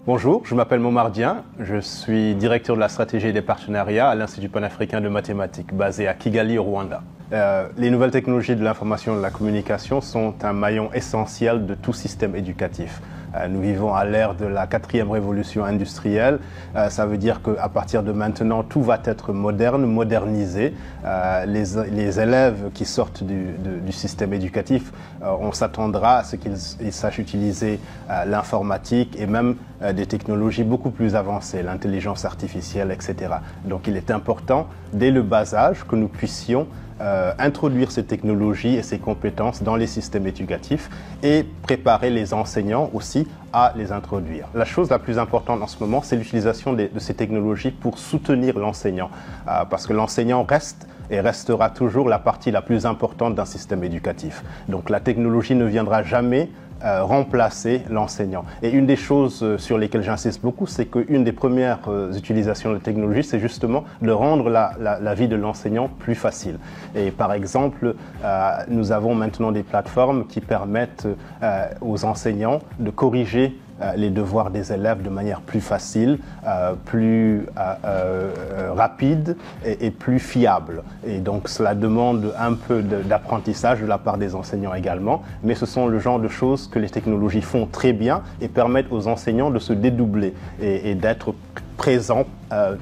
Bonjour, je m'appelle Momardien, je suis directeur de la stratégie et des partenariats à l'Institut panafricain de mathématiques basé à Kigali au Rwanda. Les nouvelles technologies de l'information et de la communication sont un maillon essentiel de tout système éducatif. Nous vivons à l'ère de la 4e révolution industrielle. Ça veut dire qu'à partir de maintenant, tout va être moderne, modernisé. Les élèves qui sortent du système éducatif, on s'attendra à ce qu'ils sachent utiliser l'informatique et même des technologies beaucoup plus avancées, l'intelligence artificielle, etc. Donc il est important, dès le bas âge, que nous puissions introduire ces technologies et ces compétences dans les systèmes éducatifs et préparer les enseignants aussi à les introduire. La chose la plus importante en ce moment, c'est l'utilisation de ces technologies pour soutenir l'enseignant, parce que l'enseignant reste et restera toujours la partie la plus importante d'un système éducatif. Donc la technologie ne viendra jamais remplacer l'enseignant. Et une des choses sur lesquelles j'insiste beaucoup, c'est qu'une des premières utilisations de la technologie, c'est justement de rendre la vie de l'enseignant plus facile. Et par exemple, nous avons maintenant des plateformes qui permettent aux enseignants de corriger les devoirs des élèves de manière plus facile, plus rapide et plus fiable. Et donc cela demande un peu d'apprentissage de la part des enseignants également, mais ce sont le genre de choses que les technologies font très bien et permettent aux enseignants de se dédoubler et d'être présents,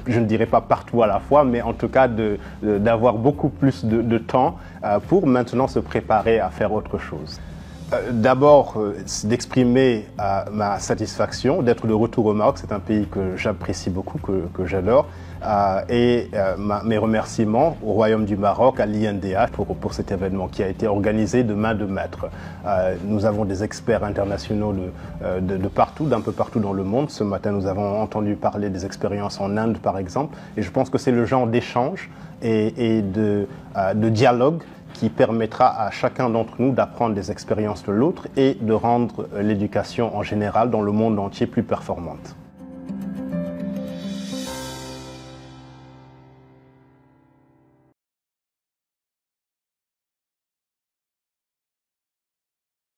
je ne dirais pas partout à la fois, mais en tout cas d'avoir beaucoup plus de temps pour maintenant se préparer à faire autre chose. D'abord, d'exprimer ma satisfaction d'être de retour au Maroc. C'est un pays que j'apprécie beaucoup, que j'adore. Mes remerciements au Royaume du Maroc, à l'INDH pour cet événement qui a été organisé de main de maître. Nous avons des experts internationaux de partout, d'un peu partout dans le monde. Ce matin, nous avons entendu parler des expériences en Inde, par exemple. Et je pense que c'est le genre d'échange et de dialogue qui permettra à chacun d'entre nous d'apprendre des expériences de l'autre et de rendre l'éducation en général dans le monde entier plus performante.